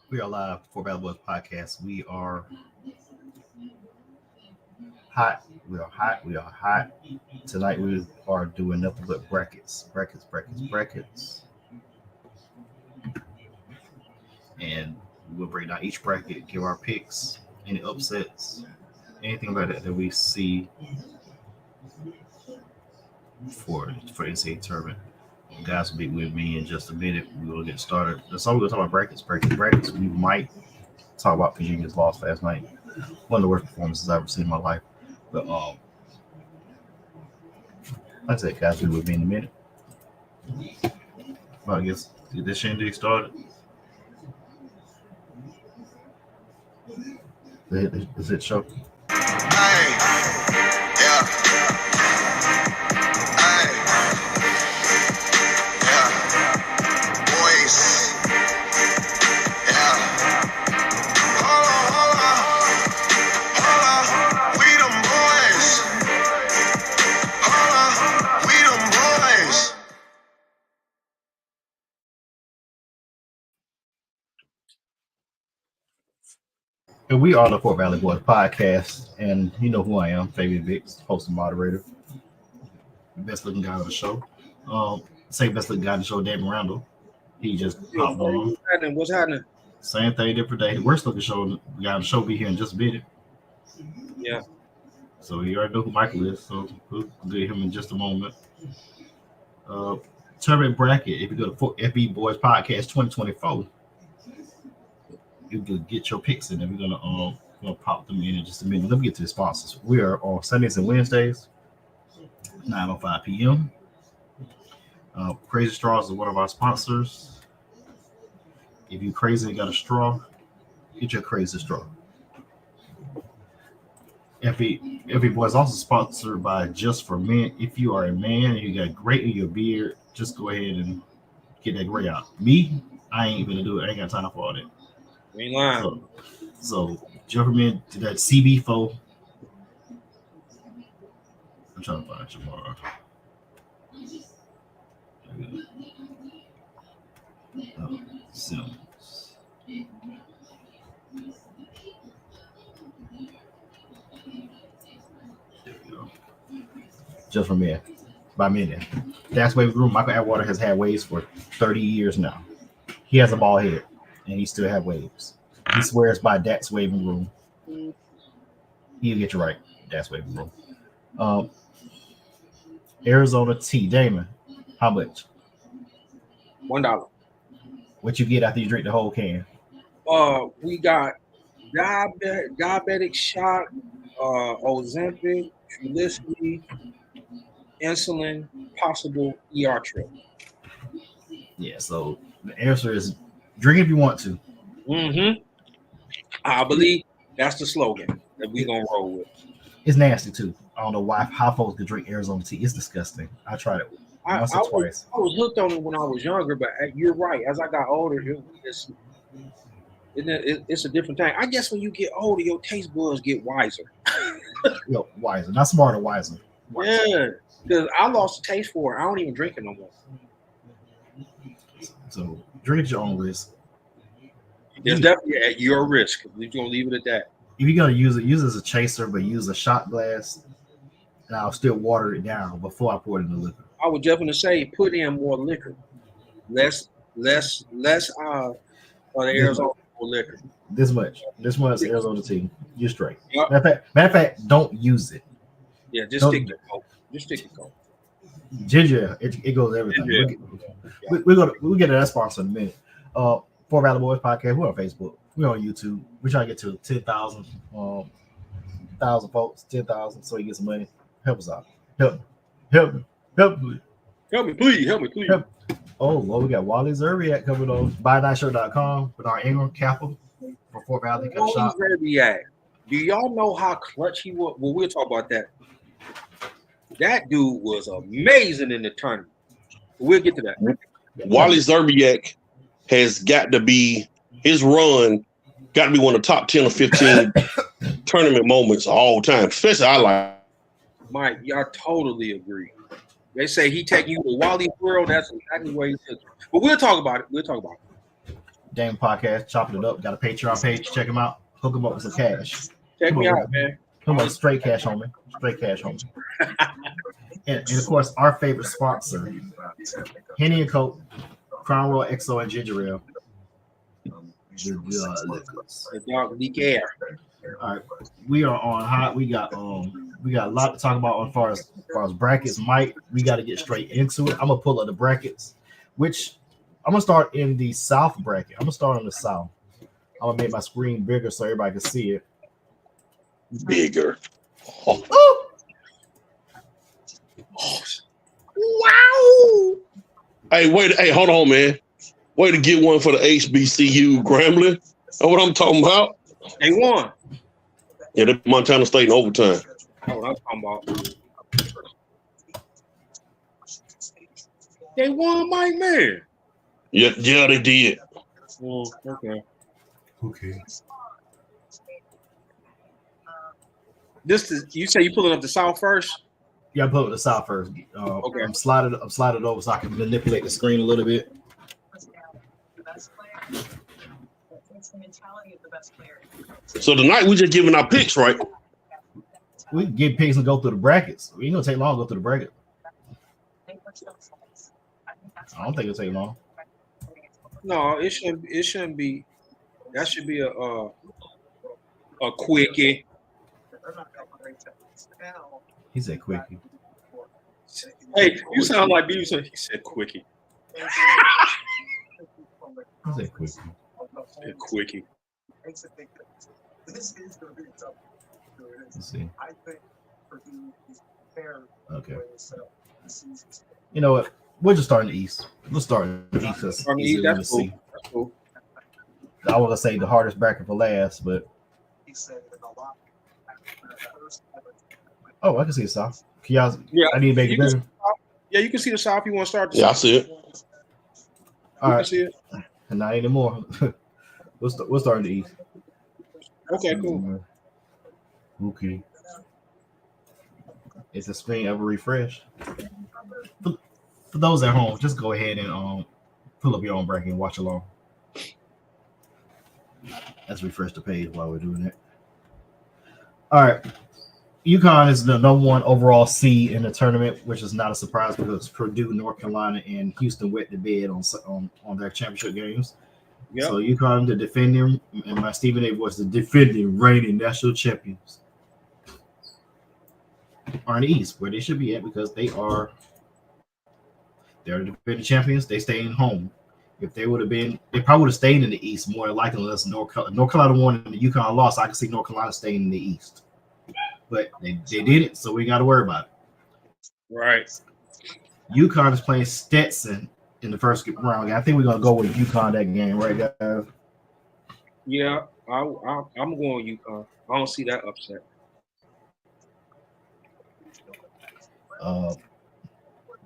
We are live for Battle Boys Podcast. We are hot. We are hot. We are hot. Tonight we are doing nothing but brackets. And we'll break down each bracket, give our picks, any upsets, anything like that that we see for the NCAA tournament. Guys will be with me in just a minute. We will get started. That's all we're going to talk about brackets. We might talk about Virginia's loss last night. One of the worst performances I've ever seen in my life. But like I said, guys, we will be in a minute. Well, I guess get this shindig started. Is it show? Hey, yeah. Hey, yeah. Boys, yeah. Hold on. We them boys. Hold on. We them boys. And we are the Fort Valley Boys podcast, and you know who I am, Fabian Vicks, host and moderator, best looking guy on the show. Say best looking guy on the show, David Randall. He just popped on. What's happening? Same thing, different day. Worst looking show guy on the show be here in just a minute. Yeah. So you already know who Michael is, so we'll get him in just a moment. Tournament bracket, if you go to FB Boys Podcast 2024, you can get your picks in, and we're gonna pop them in just a minute. Let me get to the sponsors. We are on Sundays and Wednesdays, 9:05 p.m. Crazy Straws is one of our sponsors. If you crazy and got a straw, get your crazy straw. FB Boy is also sponsored by Just for Men. If you are a man and you got gray in your beard, just go ahead and get that gray out. Me, I ain't gonna do it. I ain't got time for all that. Ain't lying. So Just for Men did that CB4. I'm trying to find it tomorrow. Sims. There we go. Just for Men. By men. That's Wave Room. Michael Atwater has had waves for 30 years now. He has a bald head, and he still have waves. He swears by Dax Waving Room. He'll get you right. Dax Waving Room. Arizona Tea. Damon, how much? $1. What you get after you drink the whole can? We got diabetic shot, Ozempic, Trulicity, insulin, possible ER trip. Yeah, so the answer is drink if you want to. Mm-hmm. I believe that's the slogan that we're gonna roll with. It's nasty too. I don't know how folks could drink Arizona tea. It's disgusting. I tried it once or twice. I was hooked on it when I was younger, but you're right. As I got older, it's a different thing. I guess when you get older, your taste buds get wiser. Wiser, not smarter, wiser. Yeah, because I lost the taste for it. I don't even drink it no more. So drink at your own risk. It's definitely at your risk. We're gonna leave it at that. If you're gonna use it as a chaser, but use a shot glass, and I'll still water it down before I pour it in the liquor. I would definitely say put in more liquor, less the Arizona liquor. This much Arizona tea. You're straight. Yep. Matter of fact, don't use it. Yeah, just stick to Coke. Just stick to Coke. Ginger, it goes everything. Ginger. We'll get to that sponsor in a minute. Fort Valley Boys Podcast. We're on Facebook. We're on YouTube. We're trying to get to 10,000 folks. 10,000 so you get some money. Help us out. Help me, please. Oh, well, we got Wally Zerbiak coming on. BuyNightShirt.com with our Ingram Kappa for Fort Valley Cut Shop. Zerbiak. Do y'all know how clutch he was? Well, we'll talk about that. That dude was amazing in the tournament. We'll get to that. Wally Zerbiak has got to be his run. Got to be one of the top 10 or 15 tournament moments of all time. Especially I like. Mike, y'all totally agree. They say he taking you to Wally's world. That's exactly what he said. But we'll talk about it. Damon Podcast, chopping it up. Got a Patreon page. Check him out. Hook him up with some cash. Check Come me on, out, man. Come on, straight cash, homie. Straight cash, homie. and of course, our favorite sponsor, Henny and Coke, Crown Royal XO, and Ginger Ale. The dog leak air. All right, we are on hot. We got a lot to talk about as far as brackets. Mike, we got to get straight into it. I'm gonna pull up the brackets, which I'm gonna start in the South bracket. I'm gonna start on the South. I'm gonna make my screen bigger so everybody can see it. Bigger. Oh. Wow! Hey, hold on, man. Way to get one for the HBCU Grambling. That's what I'm talking about. They won. Yeah, they Montana State in overtime. That's what I'm talking about. They won, Mike, man. Yeah, they did. Oh, okay. Okay. This is you say you pulling up the South first? Yeah, I put the South first. Okay. I'm sliding over so I can manipulate the screen a little bit. So tonight we just giving our picks, right? We can get picks and go through the brackets. We ain't gonna take long to go through the bracket. I don't think it'll take long. No, it shouldn't be. That should be a quickie. He said quickie. Hey, you sound like Beavis. He said quickie. He said quickie. A quickie. Let's see. Okay. You know what? We'll just start in the East. We'll start in the East. That's easier to That's cool. see. That's cool. I want to say the hardest bracket for last, but I can see the South. Can y'all? Yeah, I need to make it better. Yeah, you can see the South. You want to start? Yeah, I see it. All You right, can see it. and not anymore. We'll start in the East. Okay, cool. Okay. Is the screen ever refreshed? For those at home, just go ahead and pull up your own bracket and watch along. Let's refresh the page while we're doing it. All right. UConn is the number one overall seed in the tournament, which is not a surprise because Purdue, North Carolina, and Houston wet the bed on their championship games. Yep. So UConn, the defending, and my Stephen A. was the defending reigning national champions, are in the East, where they should be at because they're the defending champions. They staying home. If they would have been, they probably would have stayed in the East more than likely, unless North Carolina won and the UConn lost. I can see North Carolina staying in the East, but they did it, so we got to worry about it. Right. UConn is playing Stetson in the first round. I think we're gonna go with UConn that game, right, guys? Yeah, I'm going UConn. I don't see that upset.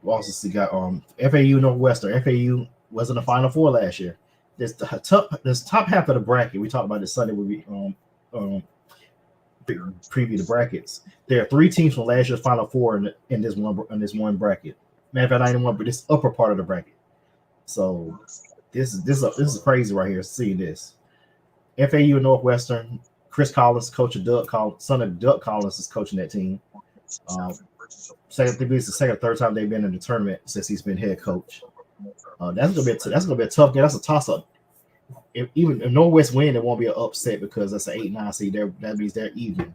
We also see got FAU Northwestern. FAU was in the Final Four last year. This top half of the bracket. We talked about this Sunday. We preview the brackets. There are three teams from last year's Final Four in this one bracket. Matter of fact, not even one, but this upper part of the bracket. So this is crazy right here. Seeing this, FAU and Northwestern. Chris Collins, coach of son of Doug Collins, is coaching that team. It's the second or third time they've been in the tournament since he's been head coach. That's gonna be a tough game. That's a toss up. If Northwest win, it won't be an upset because that's an 8-9 seed. That means they're even.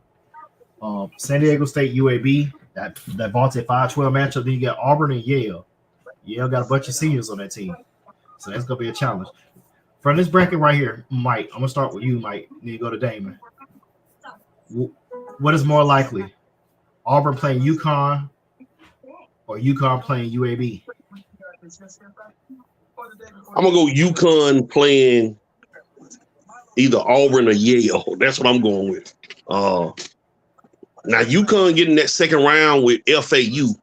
San Diego State UAB, that vaunted 5-12 matchup. Then you got Auburn and Yale. Yale got a bunch of seniors on that team, so that's gonna be a challenge. From this bracket right here, Mike, I'm gonna start with you, Mike. Then you go to Damon. What is more likely, Auburn playing UConn or UConn playing UAB? I'm gonna go UConn playing either Auburn or Yale. That's what I'm going with. Now UConn getting that second round with FAU.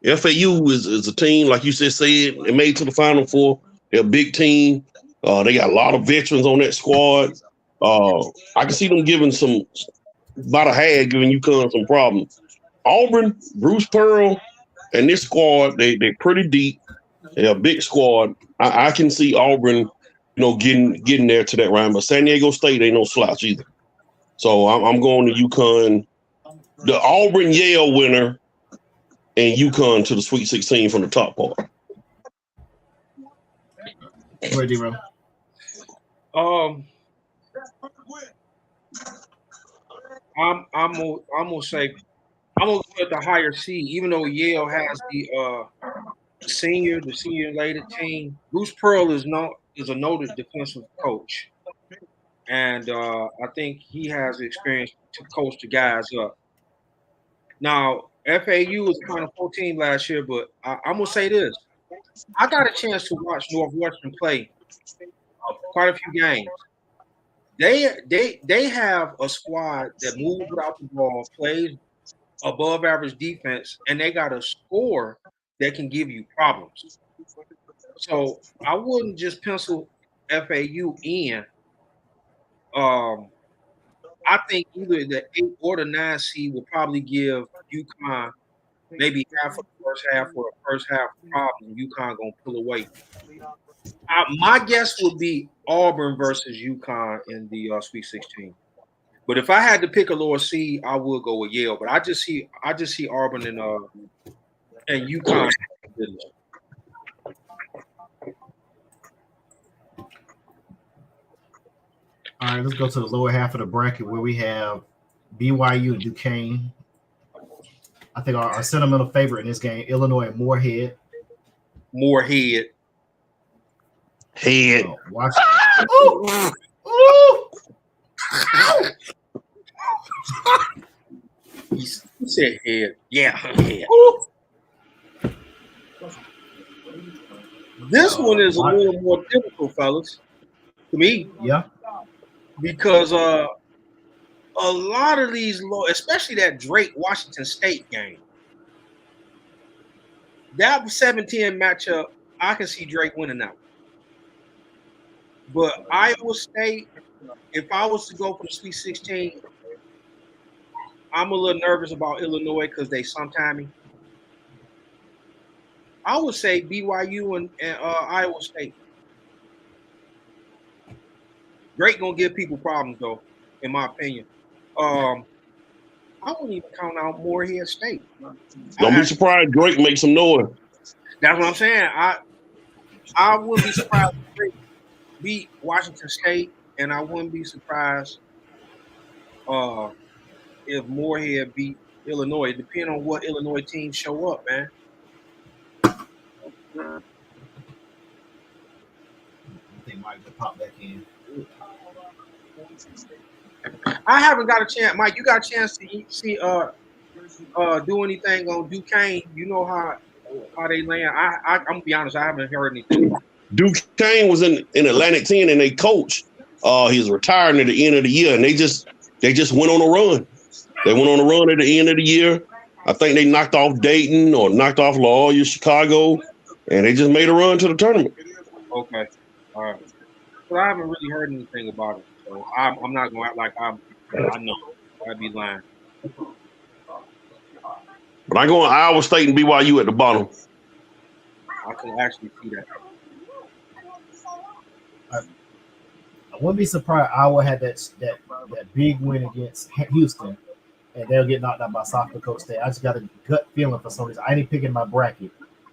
FAU is a team, like you just said, they made it to the Final Four. They're a big team. They got a lot of veterans on that squad. I can see them giving about a half, giving UConn some problems. Auburn, Bruce Pearl, and this squad, they're pretty deep. They're a big squad. I can see Auburn getting there to that round. But San Diego State ain't no slouch either. So I'm going to UConn, the Auburn Yale winner, and UConn to the Sweet 16 from the top part. Where D-Ro? I'm gonna say I'm gonna go with the higher seed, even though Yale has the senior laden team. Bruce Pearl is a noted defensive coach, and I think he has the experience to coach the guys up. Now FAU was kind of 14 last year, but I'm gonna say this: I got a chance to watch Northwestern play quite a few games. They have a squad that moves without the ball, plays above average defense, and they got a score that can give you problems. So I wouldn't just pencil FAU in. I think either the 8 or the 9 seed will probably give UConn maybe half of the first half or the first half problem. UConn gonna pull away. My guess would be Auburn versus UConn in the Sweet 16. But if I had to pick a lower seed, I would go with Yale. But I just see Auburn and UConn. All right, let's go to the lower half of the bracket where we have BYU and Duquesne. I think our sentimental favorite in this game, Illinois and Moorhead. Head. Watch. Ooh. Ooh. He said head. Yeah, head. This one is a little more difficult, fellas, to me. Yeah. Because a lot of these, especially that Drake-Washington State game, that 7-10 matchup, I can see Drake winning that one. But Iowa State, if I was to go for the Sweet 16, I'm a little nervous about Illinois because they sometime. I would say BYU and Iowa State. Drake gonna give people problems though, in my opinion. I wouldn't even count out Moorhead State. Don't be surprised Drake makes some noise. That's what I'm saying. I wouldn't be surprised if Drake beat Washington State, and I wouldn't be surprised if Moorhead beat Illinois, depending on what Illinois teams show up, man. I think Mike just popped back in. I haven't got a chance, Mike. You got a chance to see do anything on Duquesne? You know how they land. I'm gonna be honest. I haven't heard anything. Duquesne was in Atlantic 10, and they coach. He's retiring at the end of the year, and they just went on a run. They went on a run at the end of the year. I think they knocked off Dayton or knocked off Loyola Chicago, and they just made a run to the tournament. Okay, all right. But I haven't really heard anything about it, so I'm not gonna act like I know. I'd be lying. But I'm going Iowa State and BYU at the bottom. I can actually see that. I wouldn't be surprised Iowa had that big win against Houston, and they'll get knocked out by South Dakota State. I just got a gut feeling for some reason. I ain't picking my bracket,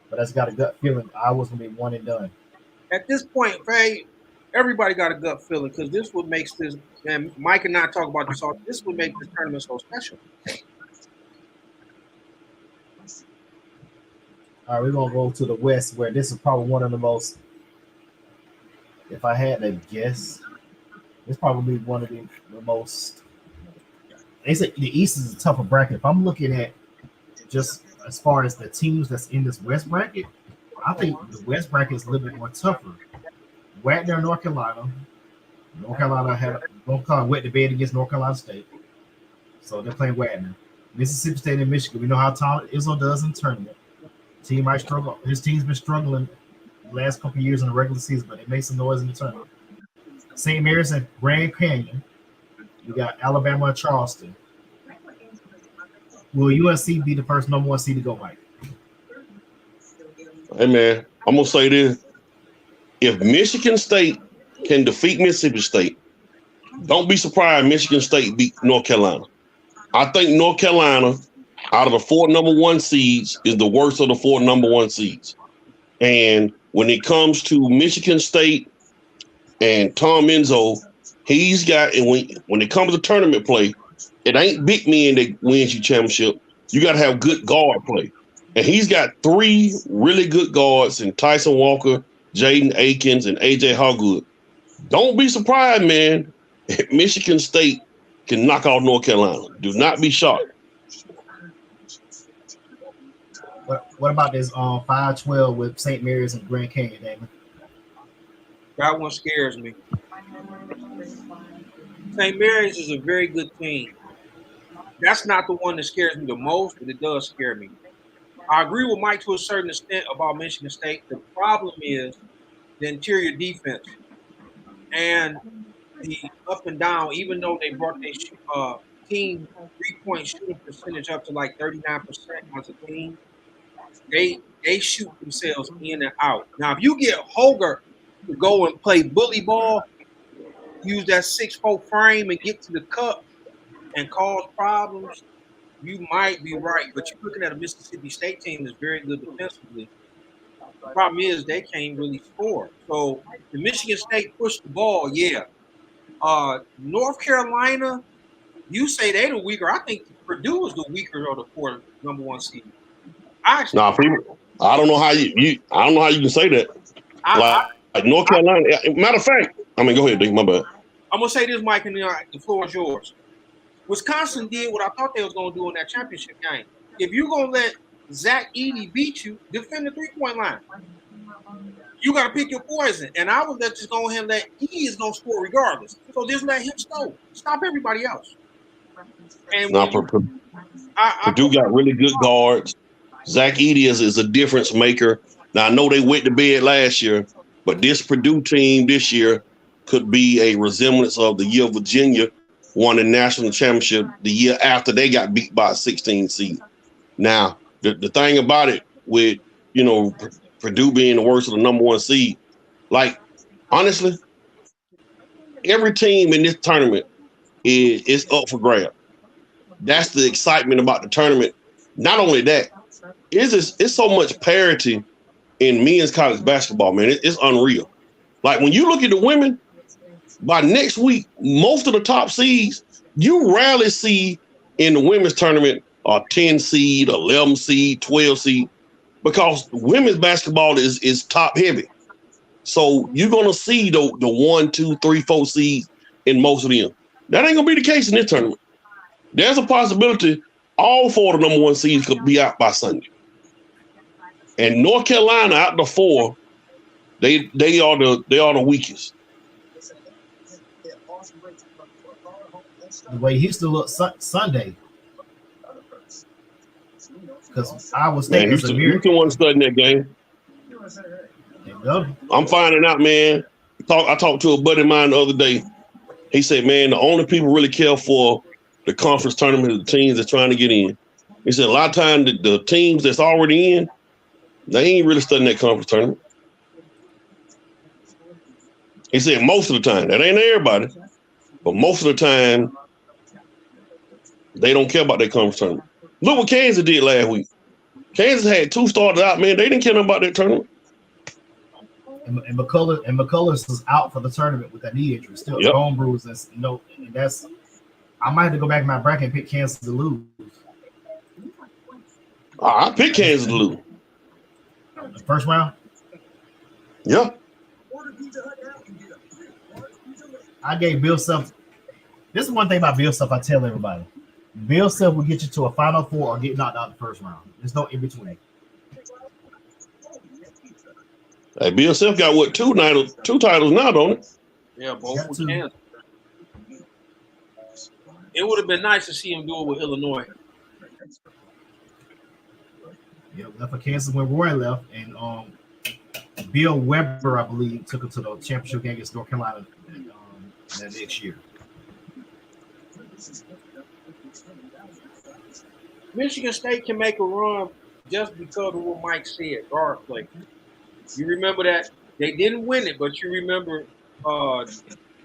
but I just got a gut feeling Iowa's gonna be one and done. At this point, Faye, everybody got a gut feeling because this what makes this. And Mike and I talk about this all. This would make this tournament so special. All right, we're gonna go to the West, where this is probably one of the most. If I had to guess, it's probably one of the most. They say the East is a tougher bracket. If I'm looking at just as far as the teams that's in this West bracket, I think the West bracket is a little bit more tougher. Wagner, North Carolina. North Carolina wet the bed against North Carolina State, so they're playing Wagner. Mississippi State and Michigan. We know how talented Izzo does in the tournament. Team might struggle. His team's been struggling the last couple of years in the regular season, but it makes some noise in the tournament. St. Mary's and Grand Canyon. You got Alabama and Charleston. Will USC be the first number 1 seed to go, Mike? Hey, man, I'm going to say this. If Michigan State can defeat Mississippi State, don't be surprised Michigan State beat North Carolina. I think North Carolina, out of the 4 number 1 seeds, is the worst of the 4 number 1 seeds. And when it comes to Michigan State and Tom Izzo, he's got, and when it comes to tournament play, it ain't big men that wins you championship. You got to have good guard play. And he's got 3 really good guards in Tyson Walker, Jaden Akins, and A.J. Hoggood. Don't be surprised, man, if Michigan State can knock out North Carolina. Do not be shocked. What about this 5-12 with St. Mary's and Grand Canyon, Damon? That one scares me. St. Mary's is a very good team. That's not the one that scares me the most, but it does scare me. I agree with Mike to a certain extent about Michigan State. The problem is the interior defense and the up and down. Even though they brought their team 3-point shooting percentage up to like 39% as a team, they shoot themselves in and out. Now, if you get Hoger to go and play bully ball, use that 6'4" frame and get to the cup and cause problems, you might be right. But you're looking at a Mississippi State team that's very good defensively. The problem is they can't really score. So the Michigan State pushed the ball, yeah. North Carolina, you say they're the weaker. I think Purdue is the weaker of the 4 number 1 seed. People, I don't know how you can say that. Like North Carolina. Matter of fact, I mean, go ahead, D. My bad. I'm gonna say this, Mike, and the floor is yours. Wisconsin did what I thought they was gonna do in that championship game. If you're gonna let Zach Edey beat you, defend the 3-point line. You gotta pick your poison. And I would just go ahead and let he is gonna score regardless. So just let him score. Stop everybody else. And Purdue got really good guards. Zach Edey is a difference maker. Now, I know they went to bed last year, but this Purdue team this year could be a resemblance of the year Virginia won the national championship the year after they got beat by a 16 seed. Now, the thing about it with, Purdue being the worst of the number 1 seed, like, honestly, every team in this tournament is up for grab. That's the excitement about the tournament. Not only that, it's so much parity in men's college basketball, man. It's unreal. Like, when you look at the women, by next week, most of the top seeds, you rarely see in the women's tournament a 10 seed, 11 seed, 12 seed, because women's basketball is top heavy. So you're going to see the 1, 2, 3, 4 seeds in most of them. That ain't going to be the case in this tournament. There's a possibility all 4 of the number 1 seeds could be out by Sunday. And North Carolina, out of the 4, they are the weakest. The way Houston looked Sunday, because Iowa State is a miracle. Houston wasn't studying that game. I'm finding out, man. I talked to a buddy of mine the other day. He said, man, the only people really care for the conference tournament is the teams that's trying to get in. He said a lot of times the teams that's already in, they ain't really studying that conference tournament. He said most of the time, that ain't everybody, but most of the time, they don't care about that conference tournament. Look what Kansas did last week. Kansas had 2 starters out, man. They didn't care about that tournament. And McCullers was out for the tournament with that knee injury. Still, bone bruise. And that's. I might have to go back to my bracket and pick Kansas to lose. I picked Kansas to lose. The first round? Yeah. I gave Bill Self. This is one thing about Bill Self I tell everybody. Bill Self will get you to a Final Four or get knocked out in the first round. There's no in between. Hey, Bill Self got what, 2 titles now, don't it? Yeah, both with Kansas. It would have been nice to see him do it with Illinois. Yeah, left for Kansas when Roy left, and Bill Weber, I believe, took him to the championship game against North Carolina that next year. Michigan State can make a run just because of what Mike said, guard play. You remember that? They didn't win it, but you remember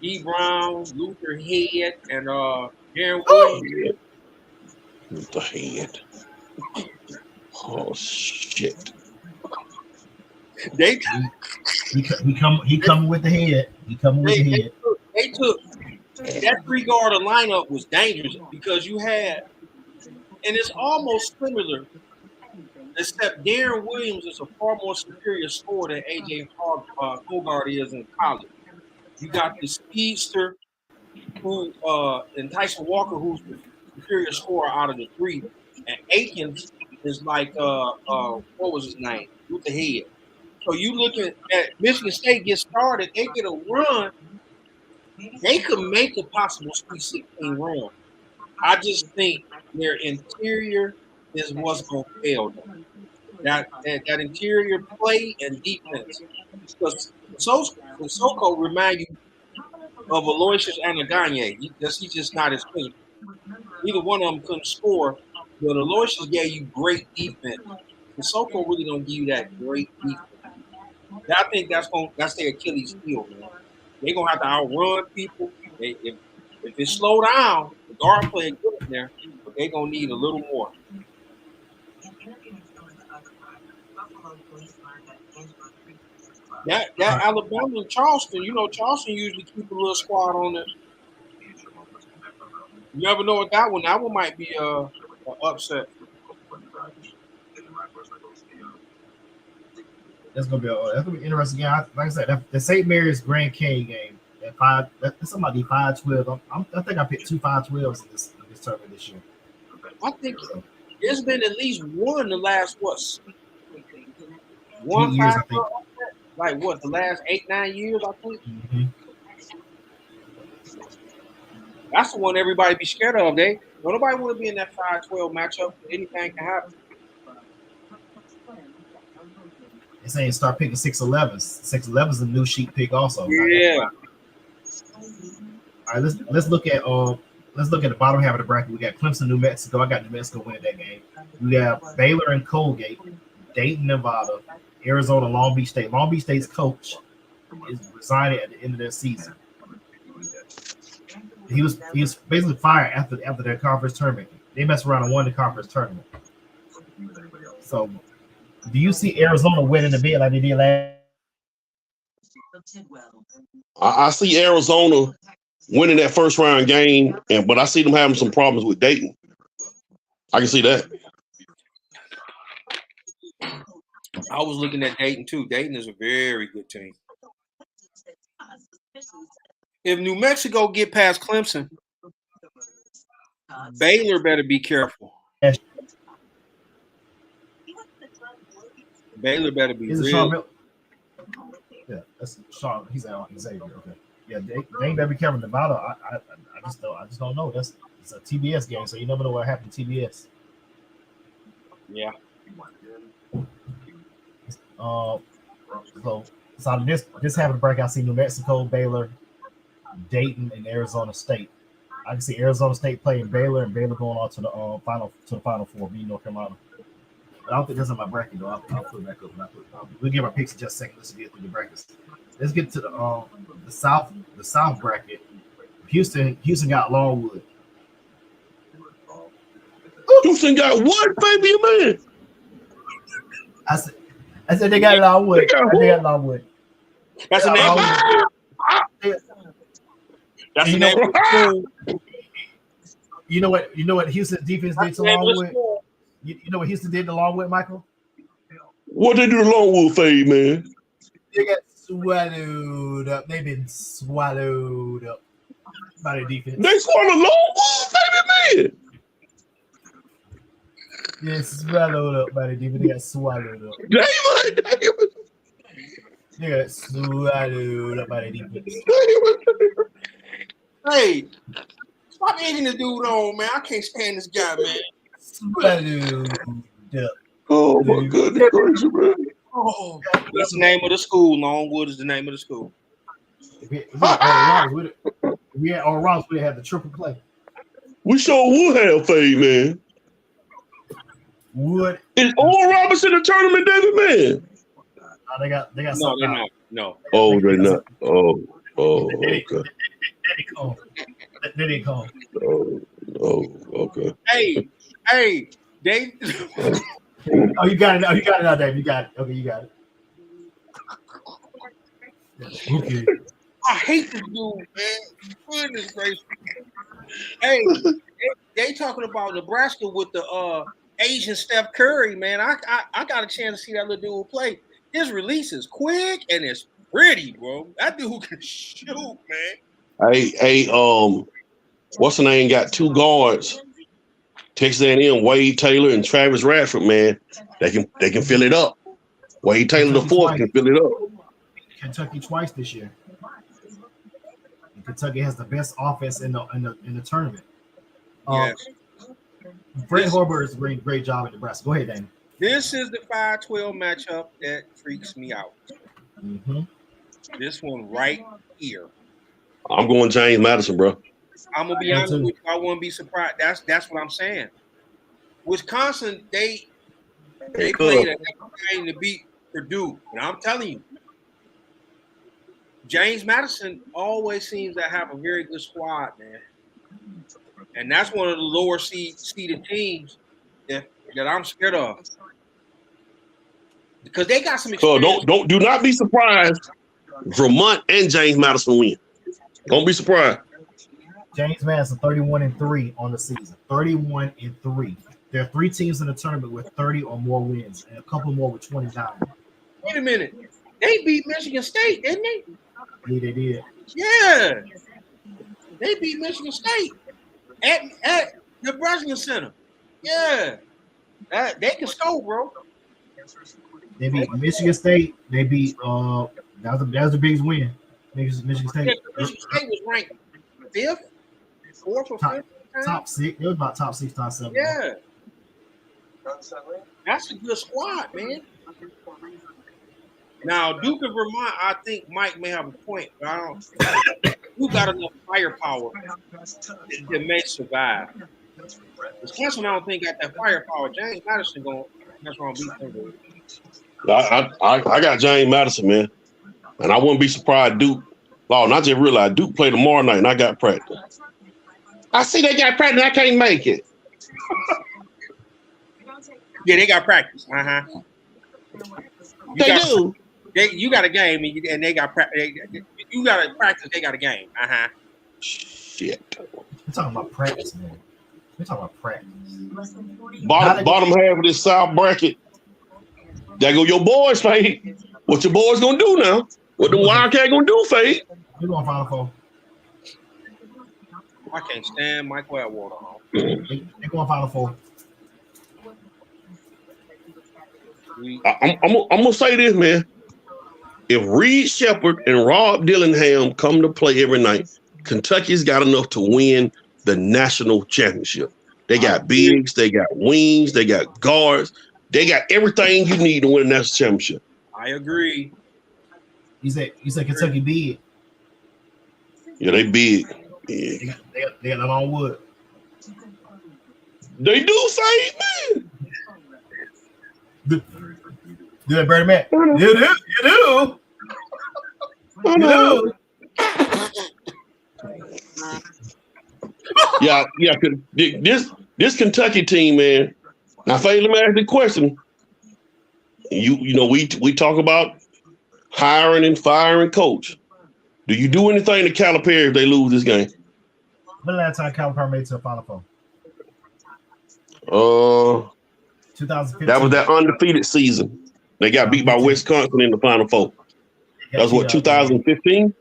D. Brown, Luther Head, and Darren Oh, Williams. With the head. Oh shit. They he coming with the head. He coming with the head. they took that 3 guard lineup was dangerous because you had, and it's almost similar, except Darren Williams is a far more superior scorer than AJ Hogard is in college. You got the speedster who and Tyson Walker, who's the superior scorer out of the 3, and Akins is like what was his name? With the head. So you looking at Michigan State get started, they get a run, they could make a possible Sweet 16 run. I just think their interior is what's going to fail them. That interior play and defense. Because Sissoko remind you of Aloysius Anaganye. He's just not as quick. Neither one of them couldn't score, but Aloysius gave you great defense. Sissoko really don't give you that great defense. I think that's their Achilles heel, man. They're gonna have to outrun people. If it slow down, the guard play good in there, but they're gonna need a little more. That Alabama and Charleston, Charleston usually keep a little squad on it. You never know what that one might be an upset. That's gonna be interesting game. Like I said, the St. Mary's Grand Canyon game at 5. That's somebody 5-12. I think I picked 2 5-12s in this tournament this year. I think there's been at least one the last one years, 5 I think. Like what, the last 8-9 years, I think. Mm-hmm. That's the one everybody be scared of. Nobody want to be in that 5-12 matchup. Anything can happen. They're saying start picking 6-11s. 6-11 is a new sheet pick also. Yeah. All right, let's look at the bottom half of the bracket. We got Clemson, New Mexico. I got New Mexico winning that game. We got Baylor and Colgate, Dayton, Nevada, Arizona, Long Beach State. Long Beach State's coach is resigning at the end of their season. He was basically fired after their conference tournament. They messed around and won the conference tournament. So, do you see Arizona winning the bid like they did last? I see Arizona winning that first round game, but I see them having some problems with Dayton. I can see that. I was looking at Dayton too. Dayton is a very good team. If New Mexico get past Clemson, Baylor better be careful. Baylor better be real. Yeah, that's Sean. He's out. Xavier. Okay. Yeah, they better be careful. Nevada. I just don't know. It's a TBS game, so you never know what happened to TBS. Yeah. So out of this half of the break, I see New Mexico, Baylor, Dayton, and Arizona State. I can see Arizona State playing Baylor and Baylor going on to the Final Four, beating North Carolina. But I don't think that's in my bracket though. I'll put it back up. We'll give our picks in just a second. Let's get through the brackets. Let's get to the South bracket. Houston got Longwood. Houston got what, baby, man? I said they got Longwood. They got Longwood. That's the name. That's the name of the school. You know what Houston defense did to Longwood? You know what Houston did to Longwood, Michael? What they do to Longwood fade, man? They got swallowed up. They've been swallowed up by the defense. They swallowed Longwood, baby, man. Yeah, swallowed up by the defense. They got swallowed up. Damn. They got swallowed up by the defense. Hey, stop egging the dude on, man. I can't stand this guy, man. Swallowed up. Oh my goodness gracious, man. Oh, that's the name of the school. Longwood is the name of the school. If we had all Rollins, we'd have the triple play. We sure would have fade, man. Would is Oral Robinson a tournament, David, man? they got No, they're not. No. Oh, they're not. Oh, Oh, They didn't okay. come. They didn't come. Oh, okay. Hey, they. Oh, you got it. Oh, you got it now, Dave. You got it. Okay, you got it. Okay. I hate this dude, man. Goodness gracious. Hey, they talking about Nebraska with the Asian Steph Curry, man. I got a chance to see that little dude play. His release is quick and it's pretty, bro. That dude can shoot, man. Hey, what's the name? Got 2 guards. Texas A&M, Wade Taylor and Travis Radford, man. They can fill it up. Wade Taylor the fourth can fill it up. Kentucky twice this year. And Kentucky has the best offense in the tournament. Yes. Brett Hoiberg is doing a great job at Nebraska. Go ahead, Danny. This is the 5-12 matchup that freaks me out. Mm-hmm. This one right here. I'm going James Madison, bro. I'm gonna be honest with you. I wouldn't be surprised. That's what I'm saying. Wisconsin, they played a game to beat Purdue, and I'm telling you, James Madison always seems to have a very good squad, man. And that's one of the lower seeded teams that I'm scared of. Because they got some experience. So do not be surprised. Vermont and James Madison win. Don't be surprised. James Madison 31-3 on the season. 31-3. There are 3 teams in the tournament with 30 or more wins, and a couple more with 29. Wait a minute. They beat Michigan State, didn't they? Yeah, they did. Yeah. They beat Michigan State at the Breslin Center. Yeah. They can score, bro. They beat Michigan State. They beat that was the biggest win. Michigan State. Yeah, Michigan State was ranked 5th, 4th, or 5th. Top 6. It was about top 6, top 7. Yeah. That's a good squad, man. Now, Duke and Vermont, I think Mike may have a point, but I don't. Who got enough firepower that may survive? Wisconsin, I don't think got that firepower. James Madison that's wrong. Beat them. I got James Madison, man, and I wouldn't be surprised. Duke. Oh, and I just realized Duke play tomorrow night, and I got practice. I see they got practice. I can't make it. Yeah, they got practice. They do. You got a game, and they got practice. You got to practice. They got a game. Shit. We're talking about practice, man. We're talking about practice. Bottom half of this South bracket. There go your boys, Fade. What your boys gonna do now? What the Wildcat gonna do, Fade? We're going to Final Four. I can't stand Mike Wildwater. They're going Final Four. I'm gonna say this, man. If Reed Shepherd and Rob Dillingham come to play every night, Kentucky's got enough to win the national championship. They got bigs, they got wings, they got guards, they got everything you need to win a national championship. I agree. You say Kentucky big. Yeah, they big. Yeah. They got long wood. They do say, man. Do that, Bernie Mac. You do. Yeah. This Kentucky team, man. Now, Faye, let me ask you a question. You know, we talk about hiring and firing coach. Do you do anything to Calipari if they lose this game? When the last time Calipari made it to the Final Four? 2015. That was that undefeated season. They got beat by Wisconsin in the Final Four. That was what, 2015?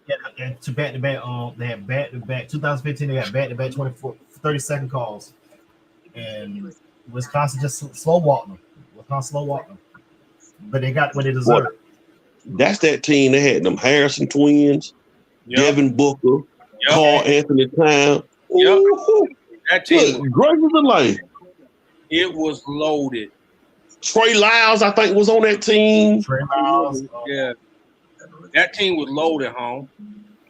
Yeah, and to back-to-back, they had back-to-back. 2015, they got back-to-back 30-second calls. And Wisconsin just slow-walked them. But they got what they deserved. That's that team. They had them Harrison twins, Devin Booker, Carl Anthony Towns. That team was great as a life. It was loaded. Trey Lyles, I think, was on that team. Trey Lyles. Yeah. That team was loaded, home.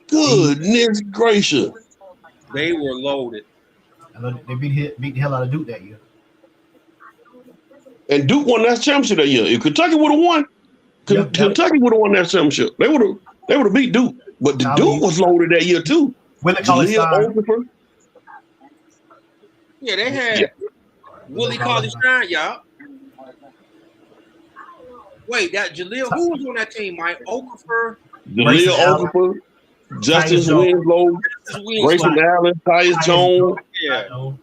Goodness gracious. They were loaded. I know they beat the hell out of Duke that year. And Duke won that championship that year. If Kentucky would have won, Kentucky would have won that championship. They would have beat Duke. But the Tommy- dude was loaded that year too. Willie Cauley-Stein. Yeah, they had Yeah. Willie Cauley-Stein, y'all. Wait, that Jaleel, who was on that team, Mike? Okafor, Jaleel Allen. Okafor, Justice Jones. Winslow, Grayson Allen, Tyus Jones. Yeah,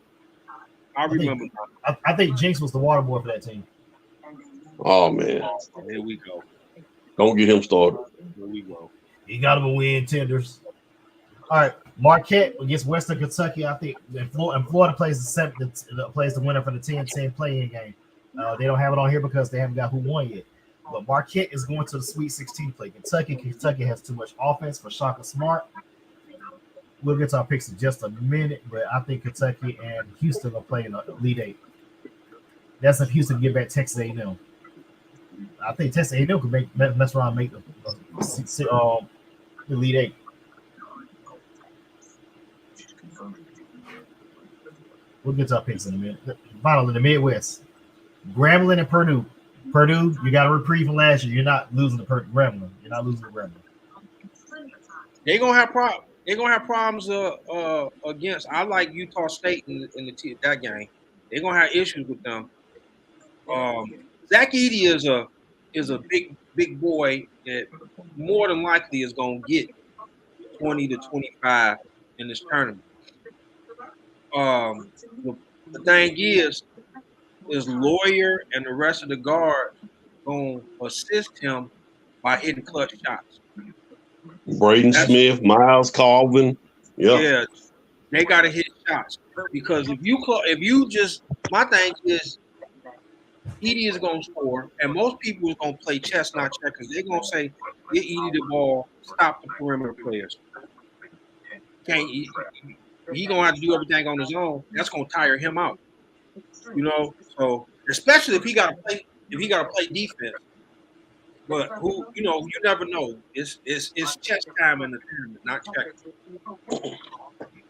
I remember. I think Jinx was the water boy for that team. Oh man, Here we go. don't get him started. Here we go. He got him a win tenders. All right, Marquette against Western Kentucky. I think and Florida plays the winner for the 10-10 play-in game. They don't have it on here because they haven't got who won yet. But Marquette is going to the Sweet 16 play. Kentucky has too much offense for Shaka Smart. We'll get to our picks in just a minute, but I think Kentucky and Houston will play in the Elite Eight. That's if Houston get back Texas A&M. I think Texas A&M could mess around and make the Elite Eight. We'll get to our picks in a minute. Finally, in the Midwest, Grambling and Purdue. Purdue, you got a reprieve from last year. You're not losing to Grambling. You're not losing to Grambling. They're gonna have problems. They're gonna have problems against. I like Utah State in that game. They're gonna have issues with them. Zach Edey is a big boy that more than likely is gonna get 20 to 25 in this tournament. The thing is Lawyer and the rest of the guard gonna assist him by hitting clutch shots. Braden Smith, Miles Colvin. Yeah, they gotta hit shots because if you just my thing is Edey is gonna score, and most people is gonna play chess not checkers. They're gonna say get Edey the ball, stop the perimeter players. He gonna have to do everything on his own. That's gonna tire him out. You know, so especially if he gotta play defense. But you never know. It's chess time in the tournament, not checkers.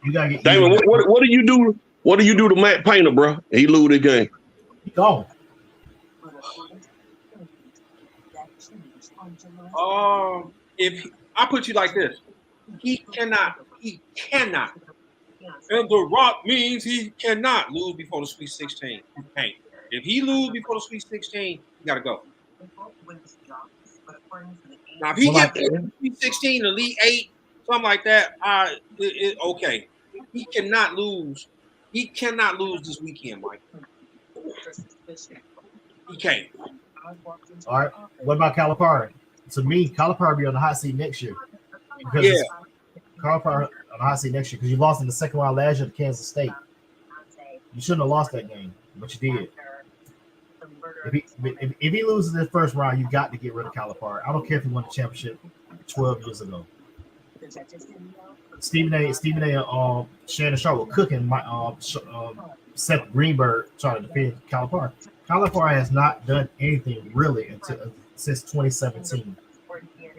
You gotta get Damon, what do you do? What do you do to Matt Painter, bro? He lose the game. Go. If I put you like this, he cannot. And the Rock means he cannot lose before the Sweet 16. He can't. If he lose before the Sweet 16, he gotta go. Now, if he gets Sweet 16, Elite 8, something like that, okay. He cannot lose. He cannot lose this weekend, Mike. He can't. All right. What about Calipari? To me, Calipari be on the hot seat next year. Because Calipari on the hot seat next year because you lost in the second round last year to Kansas State. You shouldn't have lost that game, but you did. If he loses the first round, you got to get rid of Calipari. I don't care if he won the championship 12 years ago. Stephen A. and Shannon Sharp were cooking Seth Greenberg trying to defend Calipari. Calipari has not done anything really since 2017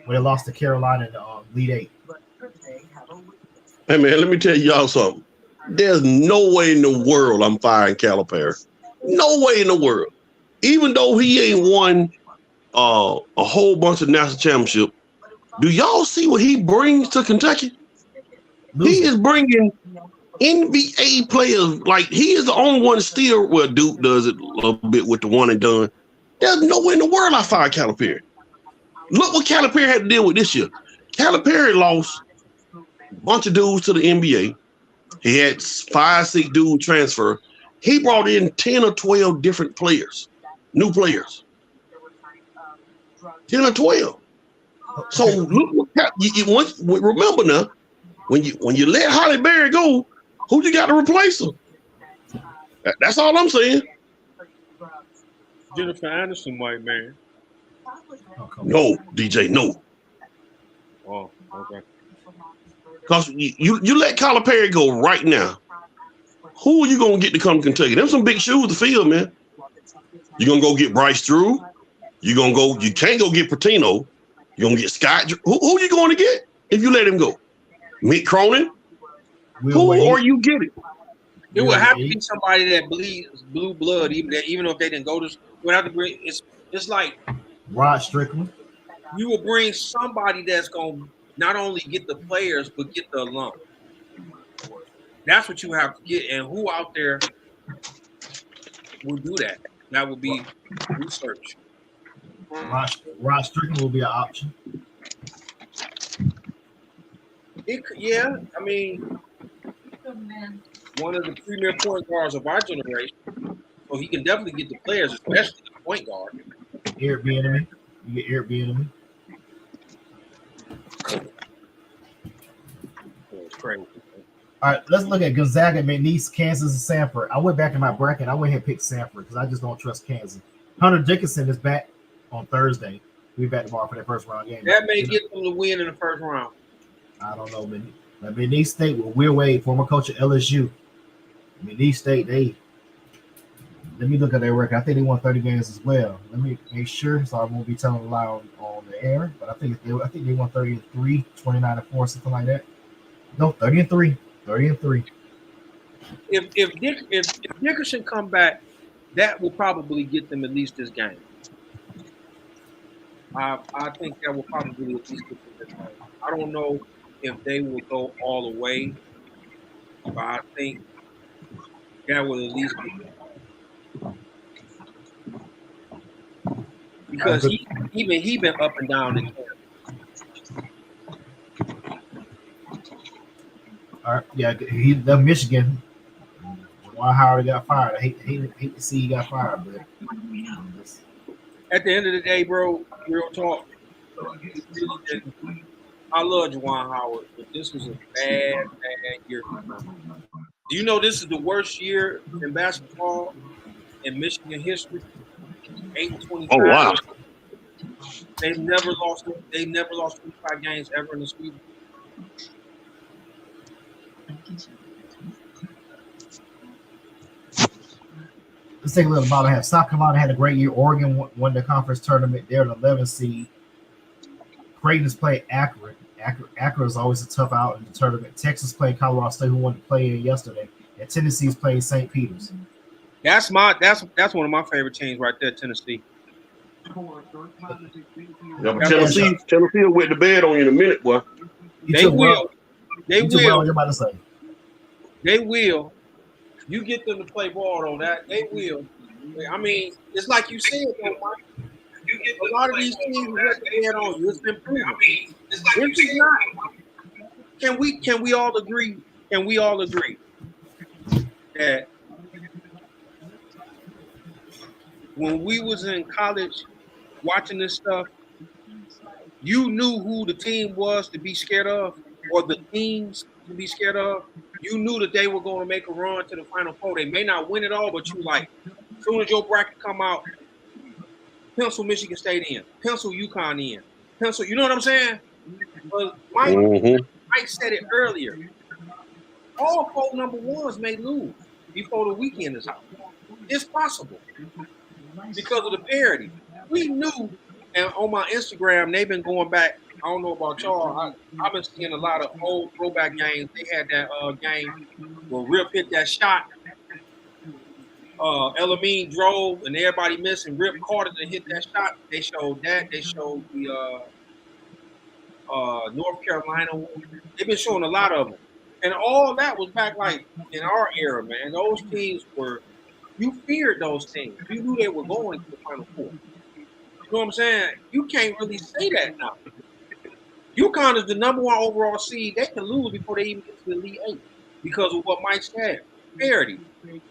when they lost to Carolina in the Elite Eight. Hey man, let me tell y'all something. There's no way in the world I'm firing Calipari. No way in the world. Even though he ain't won a whole bunch of national championship, do y'all see what he brings to Kentucky? He is bringing NBA players. Like, he is the only one still, well, Duke does it a little bit with the one and done. There's no way in the world I fire Calipari. Look what Calipari had to deal with this year. Calipari lost a bunch of dudes to the NBA. He had 5-6 dudes transfer. He brought in 10 or 12 different players, new players. 10 or 12. So look, remember now, when you let Holly Berry go, who you got to replace him? That's all I'm saying. Jennifer Anderson, white man. No, DJ, no. Oh, okay. Because you let Calipari go right now. Who are you going to get to come to Kentucky? Them some big shoes to fill, man. You're going to go get Bryce Drew. You can't go get Patino. You're going to get Scott. Who are you going to get if you let him go? Mick Cronin? Who are you getting? It would have to be somebody that bleeds blue blood, even though if they didn't go to. Would have to bring. It's like Rod Strickland. You will bring somebody that's going to not only get the players but get the alum. That's what you have to get, and who out there will do that? That would be research. Rod Strickland will be an option. Yeah, I mean, one of the premier point guards of our generation, so he can definitely get the players, especially the point guard. Eric Bieniemy. You get Eric Bieniemy. It's crazy. All right, let's look at Gonzaga, McNeese, Kansas, and Sanford. I went back in my bracket. I went ahead and picked Sanford because I just don't trust Kansas. Hunter Dickinson is back on Thursday. We'll be back tomorrow for that first round game. That may get them to win in the first round. I don't know, man. But McNeese State with Will Wade, former coach of LSU. McNeese State, let me look at their record. I think they won 30 games as well. Let me make sure, so I won't be telling a lie on the air. But I think they won 33, 29-4, something like that. No, 30-3. 30-3. If Dickerson come back, that will probably get them at least this game. I think that will probably at least get them this game. I don't know if they will go all the way, but I think that will at least get them. Because he been up and down in camp. All right, yeah, he left Michigan. Juwan Howard got fired. I hate to see he got fired, but At the end of the day, bro, real talk. I love Juwan Howard, but this was a bad year. Do you know this is the worst year in basketball in Michigan history? 8-25. Oh wow! They've never lost 25 games ever in the season. let's take a little bottle half. South Carolina had a great year. Oregon won the conference tournament. They're an 11 seed. Creighton is playing Akron. Akron is always a tough out in the tournament. Texas playing Colorado State, who won the play-in yesterday, and Tennessee is playing St. Peter's. That's one of my favorite teams right there, Tennessee. Yeah, but Tennessee will wet the bed on you in a minute, boy. They will. They will. What you're about to say. They will. You get them to play ball on that. They will. I mean, it's like you said, though, Mike. You get a lot of these teams wet the bed on you. It's been proven. I mean, it's like this is not. Can we all agree? Can we all agree that when we was in college watching this stuff, you knew who the team was to be scared of, or the teams to be scared of? You knew that they were going to make a run to the Final Four. They may not win it all, but you like, as soon as your bracket come out, pencil Michigan State in, pencil UConn in, pencil. You know what I'm saying? But Mike said it earlier. All 4 number ones may lose before the weekend is out. It's possible because of the parity. We knew, and on my Instagram, they've been going back. I don't know about y'all. I've been seeing a lot of old throwback games. They had that game where Rip hit that shot. Elamine drove and everybody missed, and Rip caught it and hit that shot. They showed that. They showed the North Carolina. They've been showing a lot of them. And all that was back like in our era, man. Those teams were, you feared those teams. You knew they were going to the Final Four. You know what I'm saying? You can't really say that now. UConn is the number 1 overall seed. They can lose before they even get to the Elite 8 because of what Mike said. Parity.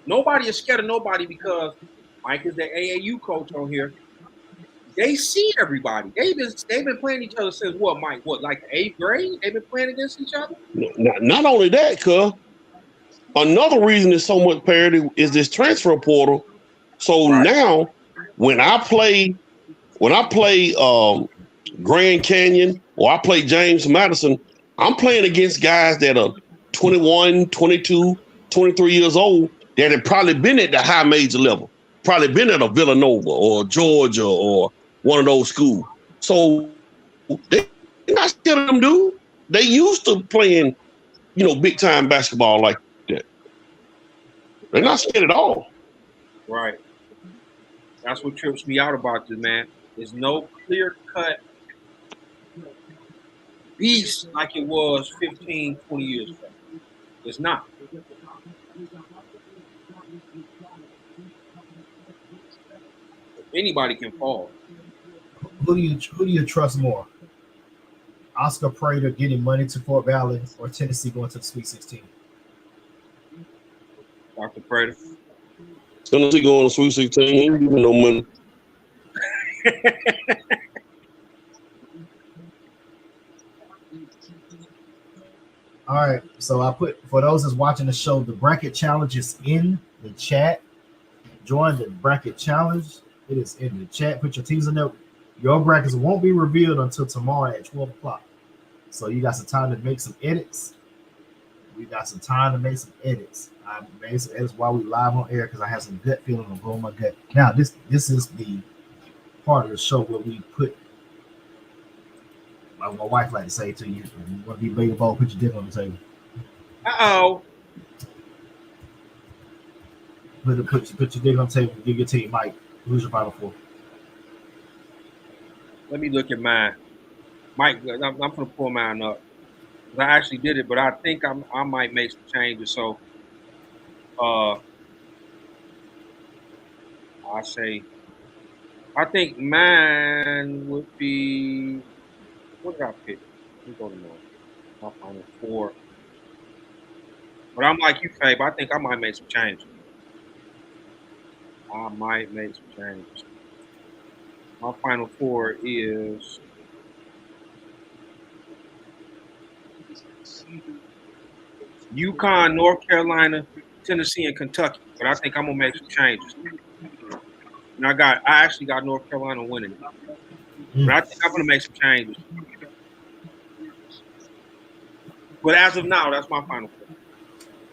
Nobody is scared of nobody because Mike is the AAU coach on here. They see everybody. They've been playing each other since what, Mike? What, like the 8th grade? They've been playing against each other? Not only that, cuz another reason there's so much parity is this transfer portal. So now when I play Grand Canyon or I play James Madison, I'm playing against guys that are 21, 22, 23 years old that have probably been at the high major level, probably been at a Villanova or Georgia or one of those schools. So they're not scared of them, dude. They used to playing, big time basketball like that. They're not scared at all. Right. That's what trips me out about this, man. There's no clear cut. beast like it was 15, 20 years ago. It's not. Anybody can fall. Who do you trust more? Oscar Prater getting money to Fort Valley or Tennessee going to the Sweet 16? Dr. Prater. Tennessee going to Sweet 16, ain't giving no money. All right, so I put, for those that's watching the show, the bracket challenge is in the chat. Join the bracket challenge. It is in the chat. Put your teams in there. Your brackets won't be revealed until tomorrow at 12 o'clock. So you got some time to make some edits. We got some time to make some edits. I made some edits while we live on air because I have some gut feeling of blowing my gut. Now, this is the part of the show where we put, like my wife like to say to you, if you want to be big ball, put your dick on the table. Uh-oh. Put your dick on the table. Give your team, Mike. Who's your final four? Let me look at mine. Mike, I'm going to pull mine up. I actually did it, but I think I might make some changes. So, I think mine would be, what did I pick? Let me go to my final four. But I'm like you, Fabe. I think I might make some changes. My final four is UConn, North Carolina, Tennessee, and Kentucky. But I think I'm gonna make some changes. And I actually got North Carolina winning. But I think I'm gonna make some changes. But as of now, that's my final four.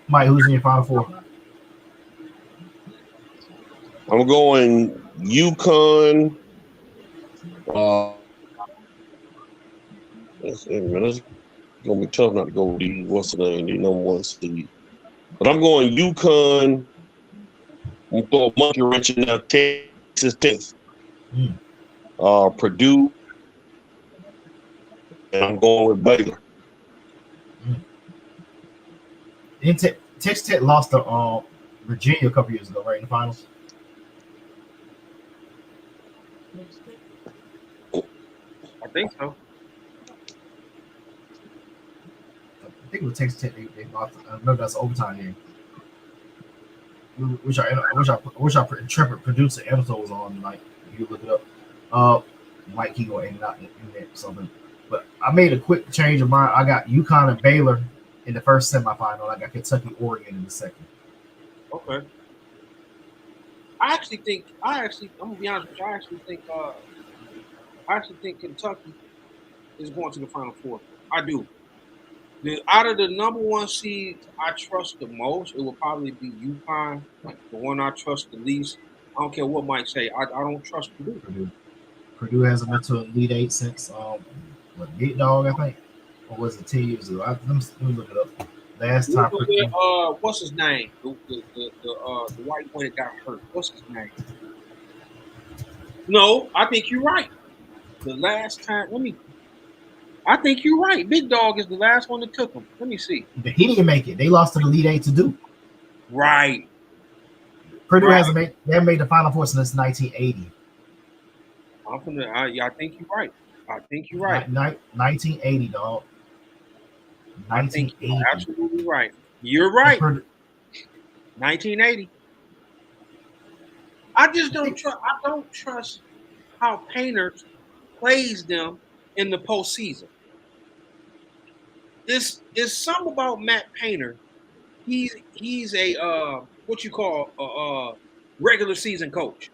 Mike, who's in your final four? I'm going UConn. It's gonna be tough not to go with the number one seed. But I'm going UConn. I'm going monkey wrench in there, Texas Tech. Purdue. And I'm going with Baylor. Texas Tech lost to Virginia a couple years ago, right, in the finals? I think so. I think it was Texas Tech. They lost. I know that's an overtime game. Which our intrepid producer Emerson was on tonight. You look it up. Mike Kego ain't not in there something. But I made a quick change of mine. I got UConn and Baylor in the first semifinal. I got Kentucky, Oregon in the second. Okay. I'm gonna be honest with you. I actually think Kentucky is going to the Final Four. I do. Out of the number one seeds I trust the most, it will probably be UConn. The one I trust the least. I don't care what Mike say. I don't trust Purdue. Purdue hasn't been to Elite Eight since Big Dog, I think, or was it 10 years ago? Let me look it up. Last time. What's his name? The white boy that got hurt. What's his name? No, I think you're right. The last time, I think you're right. Big Dog is the last one that took him. Let me see. He didn't make it. They lost to the Elite Eight to Duke. Right. Purdue hasn't made. They haven't made the Final Four since 1980. I think you're right. 1980, dog. 1980. You're absolutely right. You're right. 1980. I just don't trust. I don't trust how Painter plays them in the postseason. This is something about Matt Painter. He's a what you call a regular season coach.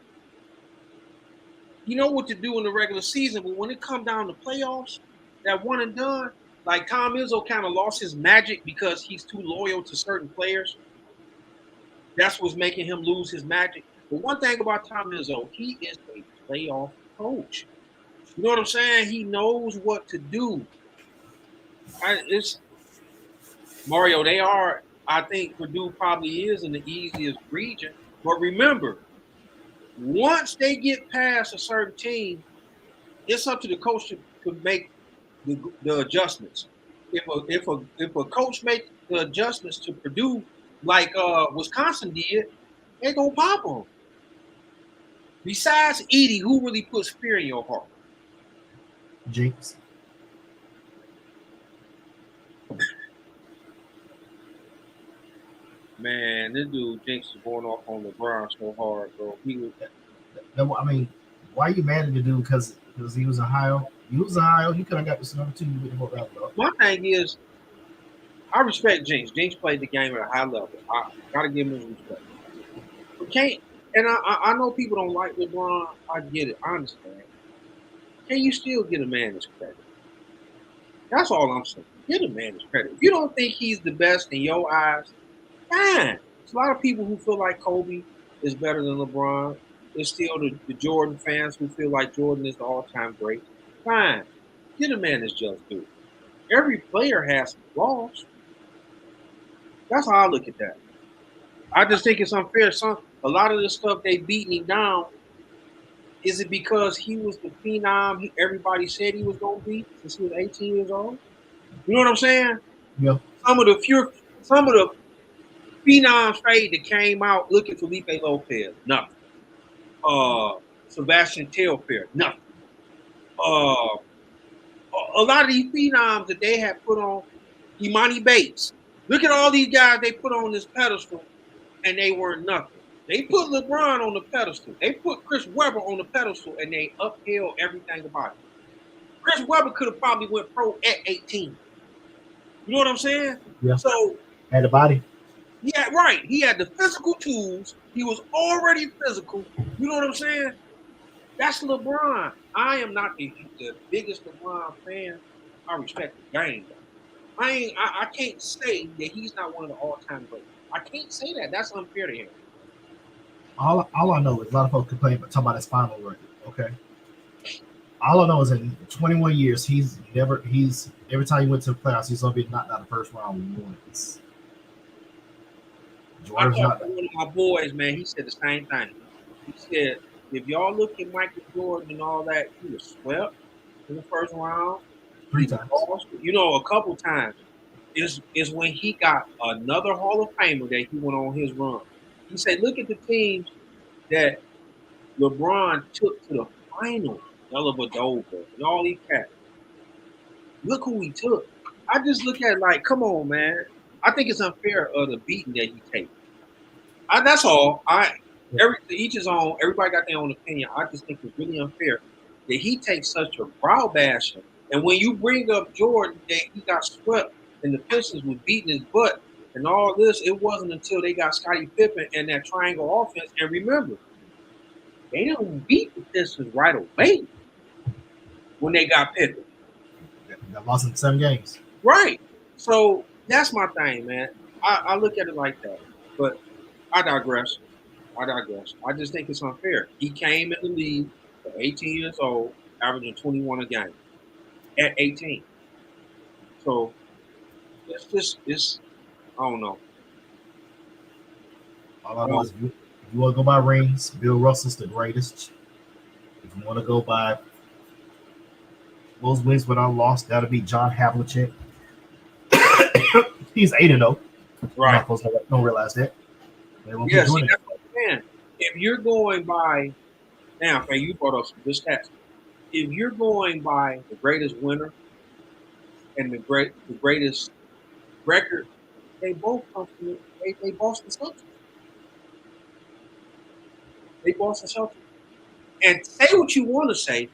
You know what to do in the regular season, but when it comes down to playoffs, that one and done, like Tom Izzo kind of lost his magic because he's too loyal to certain players. That's what's making him lose his magic. But one thing about Tom Izzo, he is a playoff coach. You know what I'm saying? He knows what to do. It's Mario. I think Purdue probably is in the easiest region. But remember, once they get past a certain team, it's up to the coach to make the adjustments. If a coach make the adjustments to Purdue like Wisconsin did, they gonna pop them. Besides Edie, who really puts fear in your heart? Jinx. Man, this dude Jinx is going off on LeBron so hard, bro. He was I mean, why are you mad at the dude? Because he was Ohio. You was Ohio. You could have got this number 2 with the vote out. My thing is, I respect Jinx. Jinx played the game at a high level. I gotta give him his respect. But can't, and I know people don't like LeBron. I get it. I understand. Can you still get a man his credit? That's all I'm saying. Get a man his credit. If you don't think he's the best in your eyes, fine. There's a lot of people who feel like Kobe is better than LeBron. There's still the Jordan fans who feel like Jordan is the all-time great. Fine. Get a man his just due. Every player has some flaws. That's how I look at that. I just think it's unfair. A lot of the stuff they beating him down, is it because he was the phenom everybody said he was going to be since he was 18 years old? You know what I'm saying? Yeah. Some of the phenoms fade that came out looking for Felipe Lopez, nothing. Sebastian Telfair, nothing. A lot of these phenoms that they had put on, Imani Bates. Look at all these guys they put on this pedestal, and they weren't nothing. They put LeBron on the pedestal. They put Chris Webber on the pedestal, and they upheld everything about it. Chris Webber could have probably went pro at 18. You know what I'm saying? Yeah. So had the body. Yeah, right. He had the physical tools. He was already physical. You know what I'm saying? That's LeBron. I am not the biggest LeBron fan. I respect the game. I can't say that he's not one of the all-time greats. I can't say that. That's unfair to him. All I know is a lot of folks complain about talking about his final record. Okay. All I know is in 21 years, every time he went to the playoffs, he's gonna be knocked out of the first round once. Jordan's one of my boys, man, he said the same thing. He said, if y'all look at Michael Jordan and all that, he was swept in the first round. 3 times. You know, a couple times. Is when he got another Hall of Famer that he went on his run. He said, look at the teams that LeBron took to the final. Dellavedova and all these cats. Look who he took. I just look at it like, come on, man. I think it's unfair of the beating that he takes. That's all. Each his own. Everybody got their own opinion. I just think it's really unfair that he takes such a brow bashing. And when you bring up Jordan, that he got swept and the Pistons was beating his butt and all this, it wasn't until they got Scottie Pippen and that triangle offense. And remember, they didn't beat the Pistons right away when they got Pippen. They lost in 7 games. Right. So that's my thing, man. I look at it like that. But I digress. I just think it's unfair. He came in the league at 18 years old, averaging 21 a game at 18. So it's I don't know. All I know is if you want to go by rings, Bill Russell's the greatest. If you want to go by those wins without loss, that'll be John Havlicek. He's 8-0. Right. Folks don't realize that. Yeah, see, that's what I'm saying. If you're going by now, you brought up some good stats. If you're going by the greatest winner and the greatest record, they both come from they Boston Celtics. They Boston Celtics. And say what you want to say.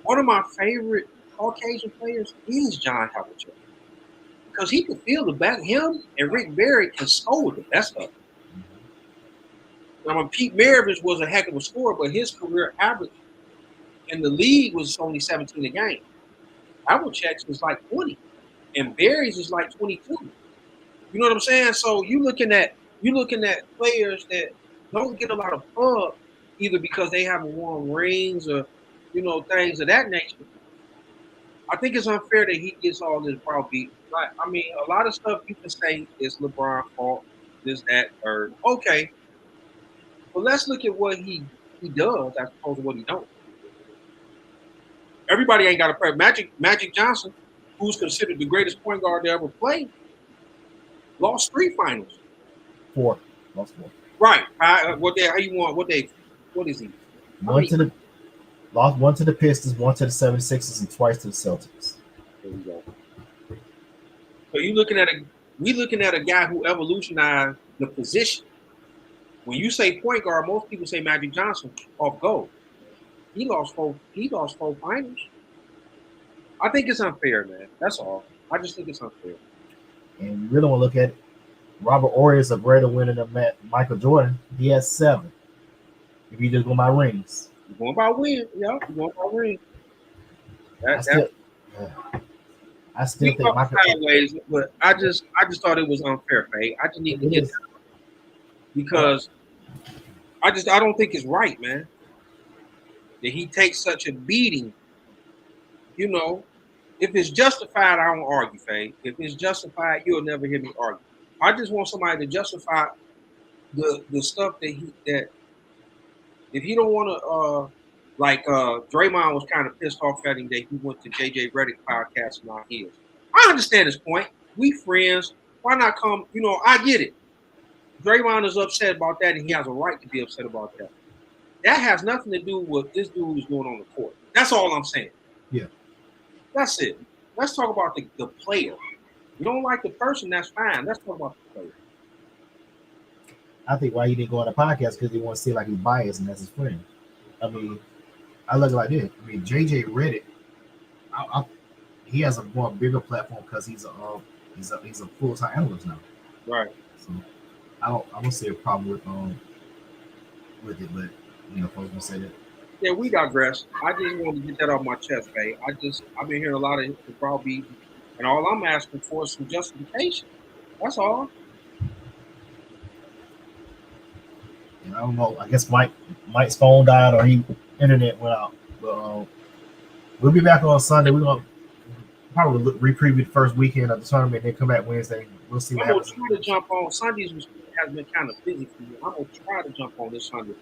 One of my favorite Caucasian players is John Havlicek. Because he can feel the best. Him and Rick Barry can score the best of them. I mean, Pete Maravich was a heck of a scorer, but his career average in the league was only 17 a game. Havlicek's was like 20, and Barry's is like 22. You know what I'm saying? So you're looking at players that don't get a lot of pub either because they haven't won rings or things of that nature. I think it's unfair that he gets all this browbeat. Like, I mean, a lot of stuff you can say is LeBron's fault, this, that, third. Okay. But let's look at what he does as opposed to what he don't. Everybody ain't got a prayer. Magic Johnson, who's considered the greatest point guard to ever play, lost 3 finals. 4. Lost 4. Right. What is he? Lost 1 to the Pistons, 1 to the 76ers, and twice to the Celtics. There we go. So we looking at a guy who evolutionized the position. When you say point guard, most people say Magic Johnson off goal. He lost 4 finals. I think it's unfair, man. That's all. I just think it's unfair. And you really want to look at it. Robert Horry is a greater winner than Michael Jordan. He has 7. If you just go by rings. You're going by win. Yeah, you're going by ring. I still think Michael sideways, but I just thought it was unfair, Faye. I just need to get that because I don't think it's right, man. That he takes such a beating. You know, if it's justified, I don't argue, Faye. If it's justified, you'll never hear me argue. I just want somebody to justify the stuff that if he don't want to Draymond was kind of pissed off at him that he went to JJ Redick podcast and not his. I understand his point. We friends. Why not come? You know, I get it. Draymond is upset about that, and he has a right to be upset about that. That has nothing to do with what this dude is doing on the court. That's all I'm saying. Yeah. That's it. Let's talk about the player. You don't like the person, that's fine. Let's talk about the player. I think why he didn't go on the podcast because he want to see like he's biased and that's his friend. I mean, I look like this. I mean, JJ Redick, he has a more bigger platform because he's a full-time analyst now. Right. So I don't see a problem with it, but you know, folks gonna say that. Yeah, we digress. I just wanted to get that off my chest, Faye. I've been hearing a lot of the browbeating, and all I'm asking for is some justification. That's all. And I don't know. I guess Mike's phone died or he internet went out. But we'll be back on Sunday. We're gonna probably re-preview the first weekend of the tournament, then come back Wednesday. We'll see what happens. I'm gonna try to jump on. Sundays has been kind of busy for me. I'm gonna try to jump on this Sunday.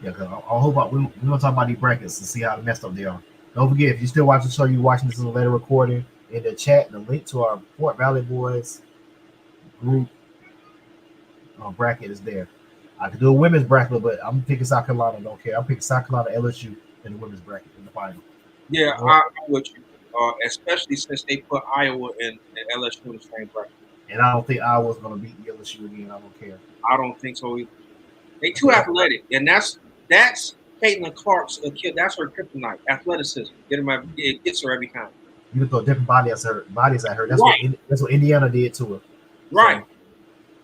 Yeah, because I hope we're gonna talk about these brackets and see how messed up they are. Don't forget, if you're still watching the show, you're watching this in the later recording. In the chat, the link to our Fort Valley Boys group bracket is there. I could do a women's bracket, but I'm picking South Carolina. Don't care. I'm picking South Carolina, LSU in the women's bracket in the final. Yeah, I'm with you. Especially since they put Iowa and LSU in the same bracket. And I don't think Iowa's going to beat LSU again. I don't care. I don't think so either. They too athletic, and that's Caitlin Clark's that's her kryptonite, athleticism. It gets her every time. You can throw different bodies at her. That's right. That's what Indiana did to her. Right. So.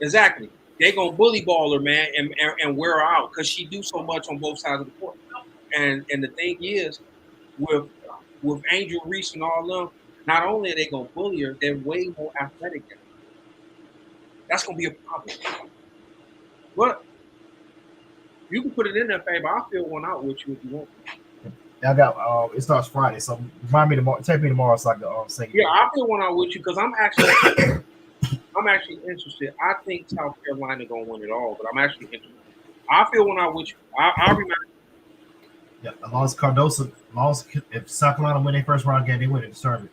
Exactly. They gonna bully ball her, man, and wear her out because she do so much on both sides of the court. And the thing is, with Angel Reese and all them, not only are they gonna bully her, they're way more athletic than her. That's gonna be a problem. But you can put it in there, Fabe. I'll fill one out with you if you want. I got it starts Friday, so remind me tomorrow. Take me tomorrow so I can say. Yeah, I'll fill one out with you because I'm actually interested. I think South Carolina gonna win it all, but I'm actually interested. I'll fill one out with you. I'll remember. Yeah, as long as if South Carolina win their first round game, they win the tournament.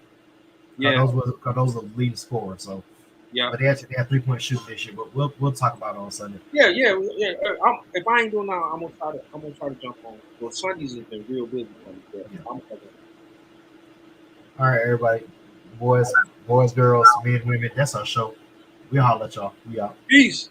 Yeah, Cardozo's the leading scorer, so. Yeah, but they actually had 3-point shooting this year. But we'll talk about it on Sunday. Yeah. If I ain't doing that, I'm gonna try to jump on. Well, Sundays has been real busy for me. But yeah. All right, everybody, boys, girls, men, women. That's our show. We'll holler at y'all. We out. Peace.